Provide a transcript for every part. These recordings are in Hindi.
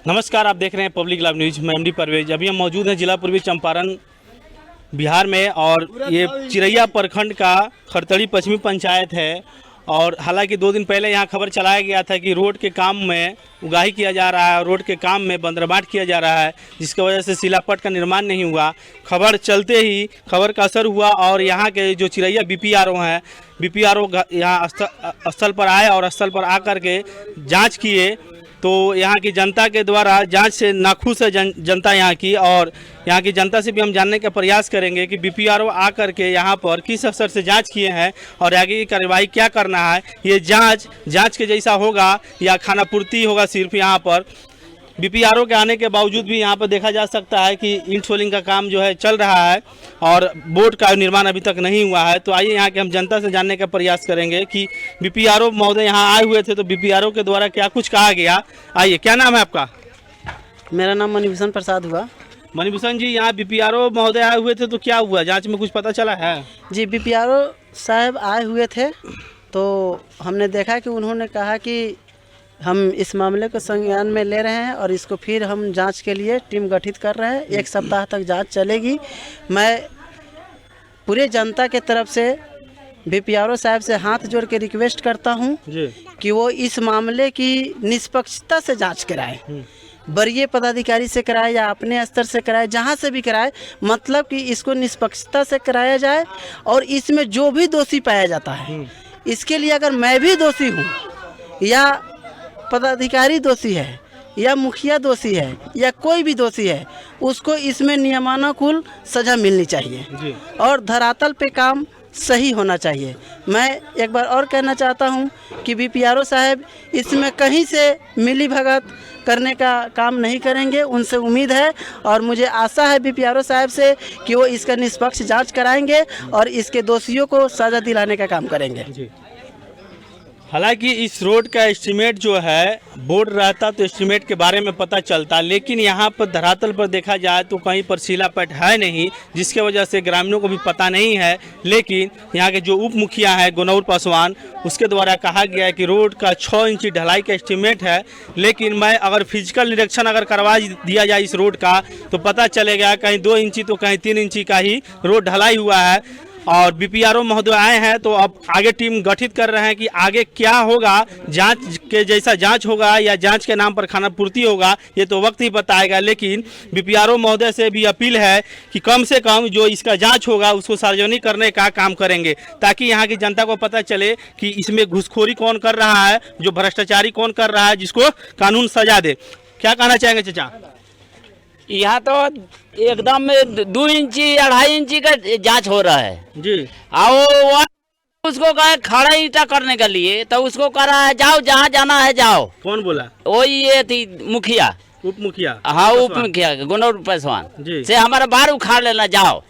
नमस्कार, आप देख रहे हैं पब्लिक लाइव न्यूज़। मैं एमडी परवेज। अभी हम मौजूद हैं जिला पूर्वी चंपारण बिहार में, और ये चिरैया प्रखंड का खरतड़ी पश्चिमी पंचायत है। और हालांकि 2 दिन पहले यहाँ खबर चलाया गया था कि रोड के काम में उगाही किया जा रहा है, रोड के काम में बंदरबाट किया जा रहा है, जिसकी वजह से शिलापट का निर्माण नहीं हुआ। खबर चलते ही खबर का असर हुआ और यहाँ के जो चिरैया बीपीआरओ हैं, बीपीआरओ यहाँ स्थल पर आए और स्थल पर आकर के जाँच किए। तो यहाँ की जनता के द्वारा जांच से नाखुश है जनता यहाँ की, और यहाँ की जनता से भी हम जानने का प्रयास करेंगे कि बीपीआरओ आकर के यहाँ पर किस अवसर से जांच किए हैं और आगे की कार्रवाई क्या करना है। ये जांच के जैसा होगा या खानापूर्ति होगा सिर्फ यहाँ पर। बीपीआरओ के आने के बावजूद भी यहाँ पर देखा जा सकता है कि ईंट सोलिंग का काम जो है चल रहा है और बोर्ड का निर्माण अभी तक नहीं हुआ है। तो आइए यहाँ के हम जनता से जानने का प्रयास करेंगे कि बीपीआरओ महोदय यहाँ आए हुए थे तो बीपीआरओ के द्वारा क्या कुछ कहा गया। आइए, क्या नाम है आपका? मेरा नाम मणिभूषण प्रसाद हुआ। मणिभूषण जी, यहाँ बीपीआरओ महोदय आए हुए थे तो क्या हुआ, जाँच में कुछ पता चला है? जी, बीपीआरओ साहब आए हुए थे तो हमने देखा कि उन्होंने कहा कि हम इस मामले को संज्ञान में ले रहे हैं और इसको फिर हम जांच के लिए टीम गठित कर रहे हैं। 1 सप्ताह तक जांच चलेगी। मैं पूरे जनता के तरफ से बीपीआरओ साहब से हाथ जोड़ के रिक्वेस्ट करता हूं कि वो इस मामले की निष्पक्षता से जांच कराए। वरीय पदाधिकारी से कराए या अपने स्तर से कराए, जहां से भी कराए, मतलब कि इसको निष्पक्षता से कराया जाए। और इसमें जो भी दोषी पाया जाता है, इसके लिए अगर मैं भी दोषी हूँ या पदाधिकारी दोषी है या मुखिया दोषी है या कोई भी दोषी है, उसको इसमें नियमानुकूल सज़ा मिलनी चाहिए और धरातल पे काम सही होना चाहिए। मैं एक बार और कहना चाहता हूं कि बीपीआरओ साहब इसमें कहीं से मिली भगत करने का काम नहीं करेंगे। उनसे उम्मीद है और मुझे आशा है बीपीआरओ साहब से कि वो इसका निष्पक्ष जांच कराएंगे और इसके दोषियों को सज़ा दिलाने का काम करेंगे। हालांकि इस रोड का एस्टीमेट जो है, बोर्ड रहता तो एस्टीमेट के बारे में पता चलता, लेकिन यहाँ पर धरातल पर देखा जाए तो कहीं पर शिलापट है नहीं, जिसके वजह से ग्रामीणों को भी पता नहीं है। लेकिन यहाँ के जो उप मुखिया है गुनौर पासवान, उसके द्वारा कहा गया है कि रोड का 6 इंची ढलाई का एस्टीमेट है। लेकिन मैं अगर फिजिकल निरीक्षण अगर करवा दिया जाए इस रोड का तो पता चलेगा कहीं 2 इंची तो कहीं 3 इंची का ही रोड ढलाई हुआ है। और बीपीआरओ महोदय आए हैं तो अब आगे टीम गठित कर रहे हैं कि आगे क्या होगा। जांच के जैसा जांच होगा या जांच के नाम पर खानापूर्ति होगा, ये तो वक्त ही बताएगा। लेकिन बीपीआरओ महोदय से भी अपील है कि कम से कम जो इसका जांच होगा उसको सार्वजनिक करने का काम करेंगे, ताकि यहाँ की जनता को पता चले कि इसमें घूसखोरी कौन कर रहा है, जो भ्रष्टाचारी कौन कर रहा है, जिसको कानून सजा दे। क्या कहना चाहेंगे चाचा? यहाँ तो एकदम 2 इंची 2.5 इंची का जांच हो रहा है जी। आओ उसको कहे खड़ा ईंटा करने के लिए, तो उसको कह रहा है जाओ जहाँ जाना है जाओ। कौन बोला? वही ये थी मुखिया, उप मुखिया। हाँ, उप मुखिया गुनौर पासवान से हमारा बार उखाड़ लेना जाओ,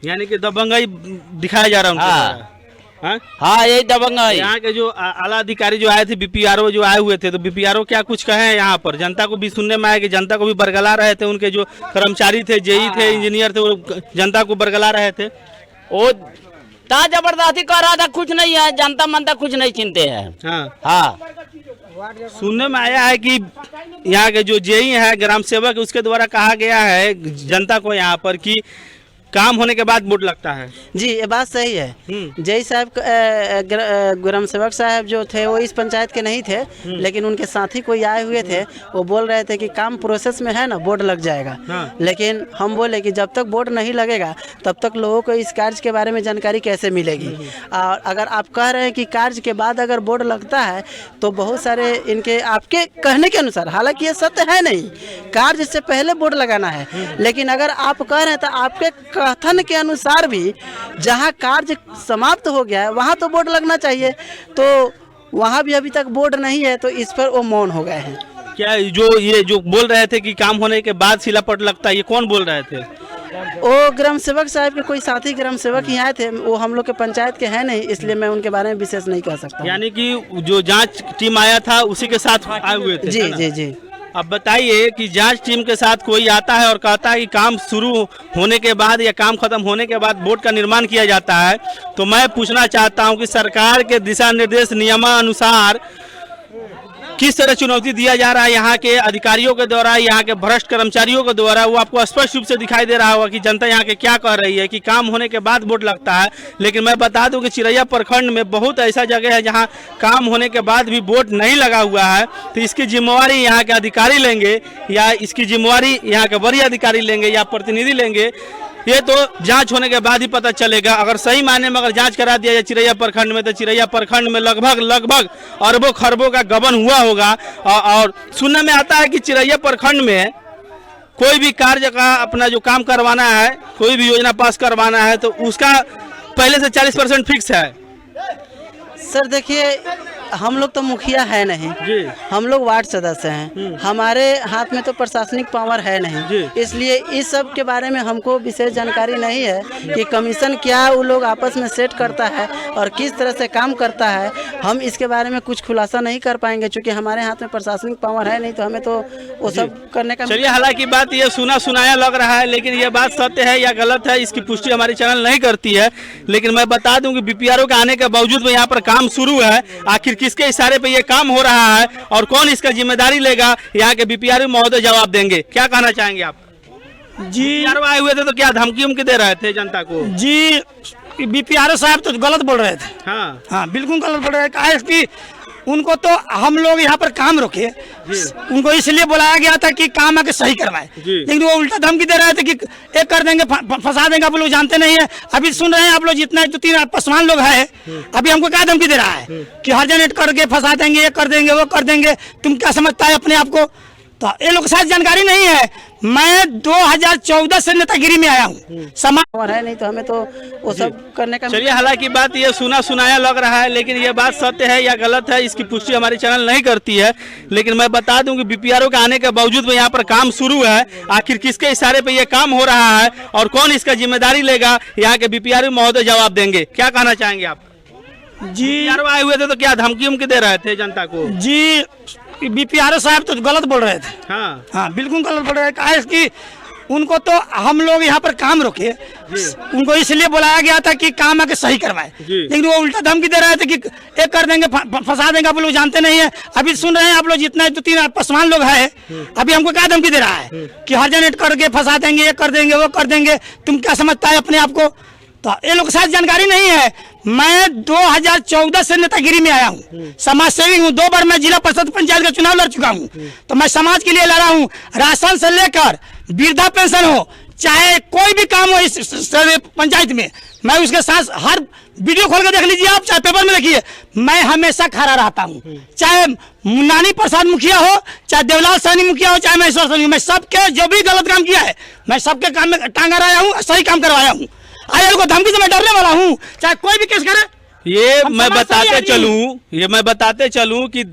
यानी कि दबंगई दिखाया जा रहा है उनको। हाँ, यही दबंग है। यहाँ के जो आला अधिकारी जो आए थे, बीपीआरओ जो आए हुए थे, तो बीपीआरओ क्या कुछ कहे हैं यहाँ पर? जनता को भी सुनने में आया कि जनता को भी बरगला रहे थे, उनके जो कर्मचारी थे, जेई थे, इंजीनियर थे, वो जनता को बरगला रहे थे। वो ता जबरदस्ती कर रहा था, कुछ नहीं है, जनता मनता कुछ नहीं चिंते है। हाँ, सुनने में आया है कि यहाँ के जो जेई है ग्राम सेवक, उसके द्वारा कहा गया है जनता को यहाँ पर कि काम होने के बाद बोर्ड लगता है। जी, ये बात सही है। जय साहब ग्राम सेवक साहब जो थे वो इस पंचायत के नहीं थे, लेकिन उनके साथी कोई आए हुए थे। वो बोल रहे थे कि काम प्रोसेस में है ना, बोर्ड लग जाएगा। लेकिन हम बोले कि जब तक बोर्ड नहीं लगेगा तब तक लोगों को इस कार्य के बारे में जानकारी कैसे मिलेगी। और अगर आप कह रहे हैं कि कार्य के बाद अगर बोर्ड लगता है तो बहुत सारे इनके आपके कहने के अनुसार, हालांकि ये सत्य है नहीं, कार्य से पहले बोर्ड लगाना है। लेकिन अगर आप कह रहे हैं तो आपके कथन के अनुसार भी जहां कार्य समाप्त हो गया है वहां तो बोर्ड लगना चाहिए, तो वहां भी अभी तक बोर्ड नहीं है, तो इस पर वो मौन हो गए हैं। क्या ये जो बोल रहे थे कि काम होने के बाद शिलापट लगता है, ये कौन बोल रहे थे? वो ग्राम सेवक साहब के कोई साथी ग्राम सेवक ही आए थे। वो हम लोग के पंचायत के हैं नहीं, इसलिए मैं उनके बारे में विशेष नहीं कह सकता। यानी कि जो जांच टीम आया था उसी के साथ आए हुए थे? जी जी जी। अब बताइए कि जांच टीम के साथ कोई आता है और कहता है कि काम शुरू होने के बाद या काम खत्म होने के बाद बोर्ड का निर्माण किया जाता है, तो मैं पूछना चाहता हूं कि सरकार के दिशा निर्देश नियमानुसार किस तरह चुनौती दिया जा रहा है यहाँ के अधिकारियों के द्वारा, यहाँ के भ्रष्ट कर्मचारियों के द्वारा, वो आपको स्पष्ट रूप से दिखाई दे रहा होगा कि जनता यहाँ के क्या कह रही है कि काम होने के बाद वोट लगता है। लेकिन मैं बता दूं कि चिरैया प्रखंड में बहुत ऐसा जगह है जहाँ काम होने के बाद भी वोट नहीं लगा हुआ है। तो इसकी जिम्मेवारी यहाँ के अधिकारी लेंगे या इसकी जिम्मेवारी यहाँ के वरीय अधिकारी लेंगे या प्रतिनिधि लेंगे, ये तो जांच होने के बाद ही पता चलेगा। अगर सही मायने में अगर जांच करा दिया जाए चिरैया प्रखंड में, तो चिरैया प्रखंड में लगभग अरबों खरबों का गबन हुआ होगा। और सुनने में आता है कि चिरैया प्रखंड में कोई भी कार्य का अपना जो काम करवाना है, कोई भी योजना पास करवाना है, तो उसका पहले से 40% फिक्स है। सर देखिए, हम लोग तो मुखिया है नहीं जी। हम लोग वार्ड सदस्य हैं। हमारे हाथ में तो प्रशासनिक पावर है नहीं, इसलिए इस सब के बारे में हमको विशेष जानकारी नहीं है कि कमीशन क्या वो लोग आपस में सेट करता है और किस तरह से काम करता है। हम इसके बारे में कुछ खुलासा नहीं कर पाएंगे, क्योंकि हमारे हाथ में प्रशासनिक पावर है नहीं, तो हमें तो वो सब करने का। चलिए, हालांकि बात ये सुना सुनाया लग रहा है, लेकिन ये बात सत्य है या गलत है इसकी पुष्टि हमारी चैनल नहीं करती है। लेकिन मैं बता दूं कि बीपीआरओ के आने के बावजूद में यहाँ पर काम शुरू है। आखिर किसके इशारे पे ये काम हो रहा है और कौन इसका जिम्मेदारी लेगा, यहाँ के बीपीआरओ महोदय जवाब देंगे। क्या कहना चाहेंगे आप? जी, बीपीआरओ आए हुए थे तो क्या धमकी उमकी दे रहे थे जनता को? जी, बीपीआरओ साहब तो गलत बोल रहे थे। हाँ, बिल्कुल गलत बोल रहे थे कि उनको तो हम लोग यहाँ पर काम रोके, उनको इसलिए बुलाया गया था कि काम आके सही करवाए, लेकिन वो उल्टा धमकी दे रहे थे कि एक कर देंगे, फंसा देंगे। आप लोग जानते नहीं है, अभी सुन रहे हैं आप लोग, जितना 2-3 पसवान लोग हैं, अभी हमको क्या धमकी दे रहा है कि हर जनरेट करके फंसा देंगे, ये कर देंगे, वो कर देंगे। तुम क्या समझता है अपने आप को? तो ये लोग शायद जानकारी नहीं है। मैं 2014 से नेतागिरी में आया हूँ, समाज है नहीं, तो हमें तो वो सब करने का। चलिए, हालांकि बात ये सुना सुनाया लग रहा है, लेकिन ये बात सत्य है या गलत है इसकी पुष्टि हमारी चैनल नहीं करती है। लेकिन मैं बता दूं कि बीपीआरओ के आने के बावजूद में यहाँ पर काम शुरू है। आखिर किसके इशारे पे ये काम हो रहा है और कौन इसका जिम्मेदारी लेगा, यहाँ के बीपीआरओ महोदय जवाब देंगे। क्या कहना चाहेंगे आप? जी, बीपीआरओ आए हुए थे तो क्या धमकी उमकी दे रहे थे जनता को? जी, बीपीआरओ साहब तो गलत बोल रहे थे। हाँ, बिल्कुल गलत बोल रहे थे कि उनको तो हम लोग यहाँ पर काम रोके, उनको इसलिए बुलाया गया था कि काम आके सही करवाए, लेकिन वो उल्टा धमकी दे रहे थे कि एक कर देंगे, फंसा देंगे। आप लोग जानते नहीं है, अभी सुन रहे हैं आप लोग, जितना 2-3 पसवान लोग हैं, अभी हमको क्या धमकी दे रहा है कि हर जनरेट करके फंसा देंगे, ये कर देंगे, वो कर देंगे। तुम क्या समझता है अपने आप को? तो ये लोग शायद जानकारी नहीं है। मैं 2014 से नेतागिरी में आया हूँ, समाज सेवी हूँ। 2 बार मैं जिला परिषद पंचायत का चुनाव लड़ चुका हूँ, तो मैं समाज के लिए लड़ा हूँ। राशन से लेकर वृद्धा पेंशन हो, चाहे कोई भी काम हो इस पंचायत में, मैं उसके साथ हर वीडियो खोल के देख लीजिए आप, चाहे पेपर में देखिए, मैं हमेशा खड़ा रहता हूँ। चाहे मुन्नानी प्रसाद मुखिया हो, चाहे देवलाल सैनी मुखिया हो, चाहे महेश्वर सैनी, मैं सबके जो भी गलत काम किया है, मैं सबके काम में टांगा रहा हूँ, सही काम करवाया हूँ। आया को धमकी से मैं डरने वाला हूँ, चाहे कोई भी केस करे। ये मैं बताते चलूं कि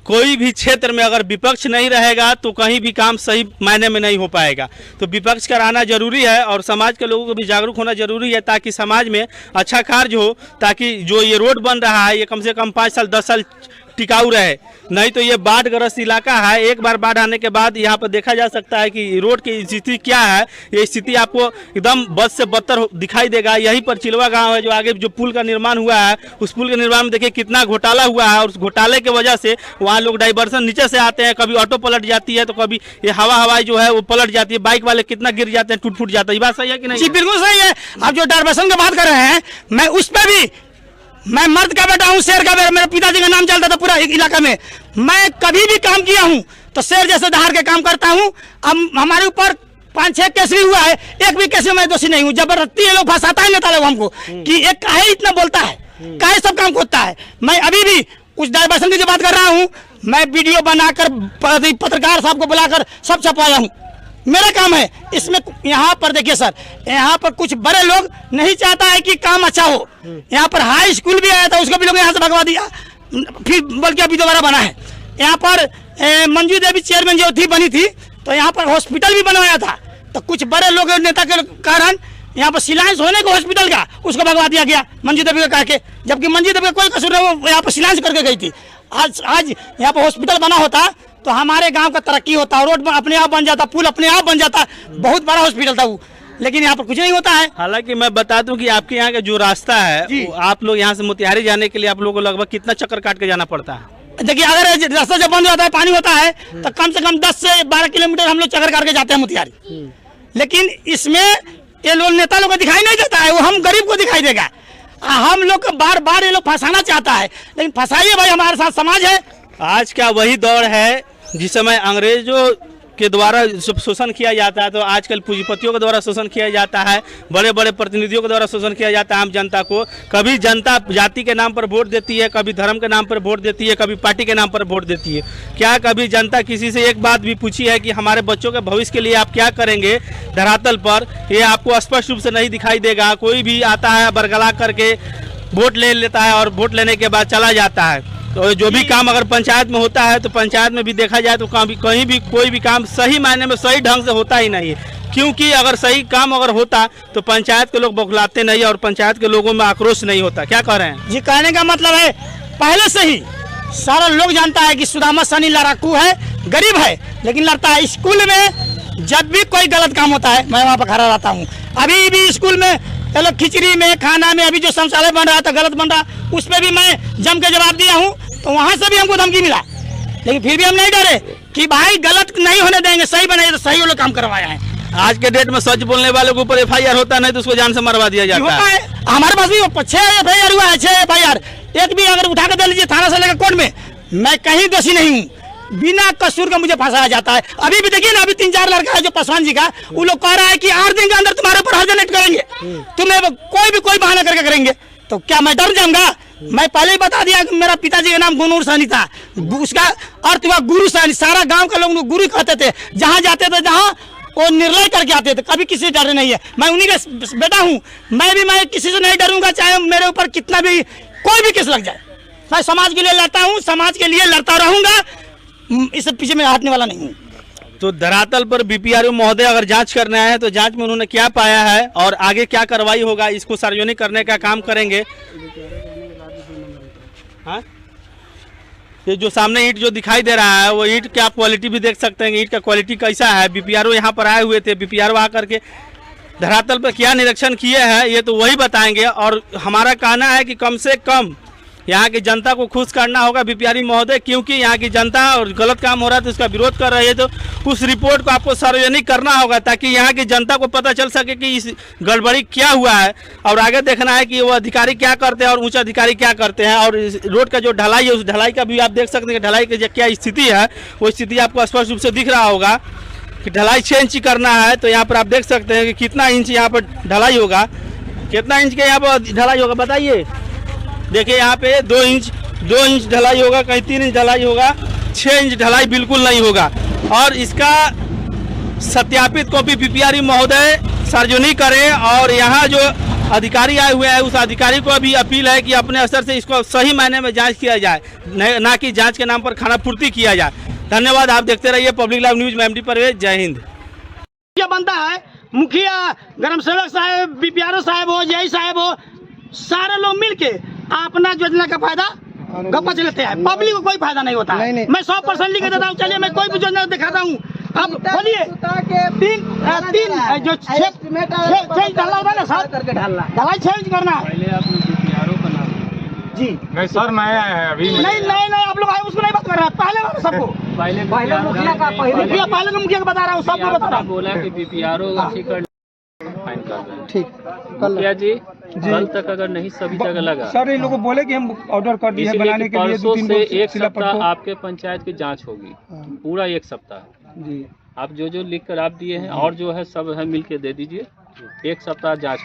कोई भी क्षेत्र में अगर विपक्ष नहीं रहेगा तो कहीं भी काम सही मायने में नहीं हो पाएगा। तो विपक्ष कराना जरूरी है और समाज के लोगों को भी जागरूक होना जरूरी है, ताकि समाज में अच्छा कार्य हो, ताकि जो ये रोड बन रहा है ये कम से कम 5 साल 10 साल टिकाऊ रहे। नहीं तो ये बाढ़ ग्रस्त इलाका है, एक बार बाढ़ आने के बाद यहाँ पर देखा जा सकता है कि रोड की स्थिति क्या है। ये स्थिति आपको एकदम बद से बदतर दिखाई देगा। यहीं पर चिलवा गांव है, जो आगे जो पुल का निर्माण हुआ है, उस पुल के निर्माण में देखिए कितना घोटाला हुआ है, और उस घोटाले की वजह से वहाँ लोग डाइवर्सन नीचे से आते हैं, कभी ऑटो पलट जाती है तो कभी ये हवाई जो है वो पलट जाती है, बाइक वाले कितना गिर जाते हैं, टूट फूट जाता है। ये बात सही है कि नहीं? जी बिल्कुल सही है। आप जो डाइवर्सन की बात कर रहे हैं, मैं उस पर भी, मैं मर्द का बेटा हूँ, शेर का बेटा, मेरे पिताजी का नाम चलता था पूरा इलाका में। मैं कभी भी काम किया हूँ तो शेर जैसे दहाड़ के काम करता हूँ। अब हमारे ऊपर 5-6 केस भी हुआ है, एक भी केस में मैं दोषी नहीं हूँ। जबरदस्ती ये लोग फंसाता है नेता लोग हमको कि एक काहे इतना बोलता है, काहे सब काम होता है। मैं अभी भी उस डाइवर्सन की जो बात कर रहा हूँ, मैं वीडियो बनाकर पत्रकार साहब को बुलाकर सब छपवाया हूँ, मेरा काम है इसमें। यहाँ पर देखिए सर, यहाँ पर कुछ बड़े लोग नहीं चाहता है कि काम अच्छा हो। यहाँ पर हाई स्कूल भी आया था, उसको भी लोग यहाँ से भगवा दिया, फिर बल्कि अभी दोबारा बना है। यहाँ पर मंजू देवी चेयरमैन जो थी बनी थी, तो यहाँ पर हॉस्पिटल भी बनवाया था। तो कुछ बड़े लोग नेता के कारण यहाँ पर शिलान्यास होने को हॉस्पिटल का उसको भगवा दिया गया मंजू देवी का कह के, जबकि मंजू देवी का कोई कसूर नहीं, वो यहाँ पर शिलान्यास करके गई थी। आज यहाँ पर हॉस्पिटल बना होता तो हमारे गांव का तरक्की होता, रोड अपने आप बन जाता, पुल अपने आप बन जाता, बहुत बड़ा हॉस्पिटल था वो, लेकिन यहाँ पर कुछ नहीं होता है। हालांकि मैं बता दूं कि आपके यहाँ का जो रास्ता है, आप लोग यहाँ से मोतिहारी जाने के लिए आप लोगों को लगभग कितना चक्कर काट के जाना पड़ता है? देखिए अगर रास्ता जब बंद होता है, पानी होता है, तो कम से कम 10 से 12 किलोमीटर हम लोग चक्कर करके जाते हैं मोतिहारी। लेकिन इसमें ये लोग नेता लोग को दिखाई नहीं देता है, वो हम गरीब को दिखाई देगा। हम लोग को बार बार ये लोग फंसाना चाहता है, लेकिन फंसाइए भाई, हमारे साथ समाज है। आज का वही दौर है जिस समय अंग्रेजों के द्वारा शोषण किया जाता है, तो आजकल पूंजीपतियों के द्वारा शोषण किया जाता है, बड़े बड़े प्रतिनिधियों के द्वारा शोषण किया जाता है आम जनता को। कभी जनता जाति के नाम पर वोट देती है, कभी धर्म के नाम पर वोट देती है, कभी पार्टी के नाम पर वोट देती है। क्या कभी जनता किसी से एक बात भी पूछी है कि हमारे बच्चों के भविष्य के लिए आप क्या करेंगे धरातल पर? ये आपको स्पष्ट रूप से नहीं दिखाई देगा। कोई भी आता है बरगला करके वोट ले लेता है और वोट लेने के बाद चला जाता है। तो जो भी काम अगर पंचायत में होता है, तो पंचायत में भी देखा जाए तो कहीं भी कोई भी काम सही मायने में सही ढंग से होता ही नहीं है। क्योंकि अगर सही काम अगर होता तो पंचायत के लोग बौखलाते नहीं और पंचायत के लोगों में आक्रोश नहीं होता। क्या कह रहे हैं जी? कहने का मतलब है पहले से ही सारा लोग जानता है कि सुदामा सनी लड़ाकू है, गरीब है, लेकिन लड़ता है। स्कूल में जब भी कोई गलत काम होता है, मैं वहाँ पर खड़ा रहता हूँ। अभी भी स्कूल में चलो खिचड़ी में, खाना में, अभी जो शौचालय बन रहा था गलत बन रहा, उस पर भी मैं जम के जवाब दिया हूँ। तो वहाँ से भी हमको धमकी मिला, लेकिन फिर भी हम नहीं डरे कि भाई गलत नहीं होने देंगे, सही बने तो सही वो लोग काम करवाया है। आज के डेट में सच बोलने वाले के ऊपर FIR होता नहीं तो उसको जान से मरवा दिया जाता है। हमारे पास भी 6 FIR हुआ है, 6 FIR। एक भी अगर उठा के दे लीजिए थाना से लेकर कोर्ट में, मैं कहीं दोषी नहीं हूँ। बिना कसूर का मुझे फंसाया जाता है। अभी भी देखिए ना, अभी 3-4 लड़का है जो पासवान जी का, वो लोग कह रहा है कि 8 दिन के अंदर तुम्हारे ऊपर हर्जनेट करेंगे, तुम्हें कोई बहाना करके करेंगे। तो क्या मैं डर जाऊंगा? मैं पहले ही बता दिया कि मेरा पिताजी का नाम गुनूर सहनी था, उसका अर्थ हुआ गुरु सहनी। सारा गांव के लोग गुरु कहते थे, जहां जाते थे जहां वो निर्णय करके आते थे, कभी किसी से डर नहीं है। मैं उन्हीं का बेटा हूं, मैं किसी से नहीं डरूंगा, चाहे मेरे ऊपर कितना भी कोई भी केस लग जाए। मैं समाज के लिए लड़ता हूं, समाज के लिए लड़ता रहूंगा, इससे पीछे में हटने वाला नहीं हूँ। तो धरातल पर BPRO महोदय अगर जांच करने आए हैं तो जांच में उन्होंने क्या पाया है और आगे क्या कार्रवाई होगा, इसको सार्वजनिक करने का काम करेंगे। हाँ, ये जो सामने ईंट जो दिखाई दे रहा है, वो ईंट का क्वालिटी भी देख सकते हैं, ईंट का क्वालिटी कैसा है। BPRO यहाँ पर आए हुए थे, BPRO आकर के धरातल पर क्या निरीक्षण किए हैं ये तो वही बताएंगे। और हमारा कहना है कि कम से कम यहाँ की जनता को खुश करना होगा BPRO महोदय, क्योंकि यहाँ की जनता और गलत काम हो रहा है तो उसका विरोध कर रही है। तो उस रिपोर्ट को आपको सार्वजनिक करना होगा ताकि यहाँ की जनता को पता चल सके कि इस गड़बड़ी क्या हुआ है। और आगे देखना है कि वो अधिकारी क्या करते हैं और उच्च अधिकारी क्या करते हैं। और इस रोड का जो ढलाई है, उस ढलाई का भी आप देख सकते हैं कि ढलाई की क्या स्थिति है, वो स्थिति आपको स्पष्ट रूप से दिख रहा होगा कि ढलाई 6 इंच करना है। तो यहाँ पर आप देख सकते हैं कि कितना इंच यहाँ पर ढलाई होगा, कितना इंच के यहाँ पर ढलाई होगा बताइए। देखिए यहाँ पे 2 इंच ढलाई होगा, कहीं 3 इंच ढलाई होगा, 6 इंच ढलाई बिल्कुल नहीं होगा। और इसका सत्यापित कॉपी BPRO महोदय सार्वजनिक करें। और यहाँ जो अधिकारी आए हुए हैं उस अधिकारी को भी अपील है कि अपने स्तर से इसको सही मायने में जांच किया जाए, ना कि जांच के नाम पर खाना पूर्ति किया जाए। धन्यवाद, आप देखते रहिए पब्लिक लाइव न्यूज में MD परवेज। जय हिंद। क्या बनता है, मुखिया, ग्राम सेवक साहब, BPRO साहब हो, JI साहब हो, सारे लोग मिलके अपना योजना का फायदा गप्पा लेते हैं। पब्लिक को कोई फायदा नहीं होता है। मैं 100% लिख देता हूँ। चलिए मैं कोई भी योजना दिखाता हूँ। अब बोलिए 3 जो 6 ढाला होगा ना सर, ढलाई 6 इंच करना है जी। नहीं सर, नया है अभी। नहीं आप लोग आए उसको नहीं बात कर रहे हैं, पहले वाले सबको पहले मुखिया को बता रहा हूँ, सबको बता रहा हूँ। बोला कि BPRO फाइन कर दें। ठीक, मुखिया जी कल तक अगर नहीं सभी जगह लगा सर, इन लोगों को बोले कि हम ऑर्डर कर दिए हैं बनाने के लिए। परसों से 1 सप्ताह आपके पंचायत की जांच होगी, पूरा 1 सप्ताह। जी, आप जो लिख कर आप दिए हैं और जो है सब है मिल के दे दीजिए। 1 सप्ताह जांच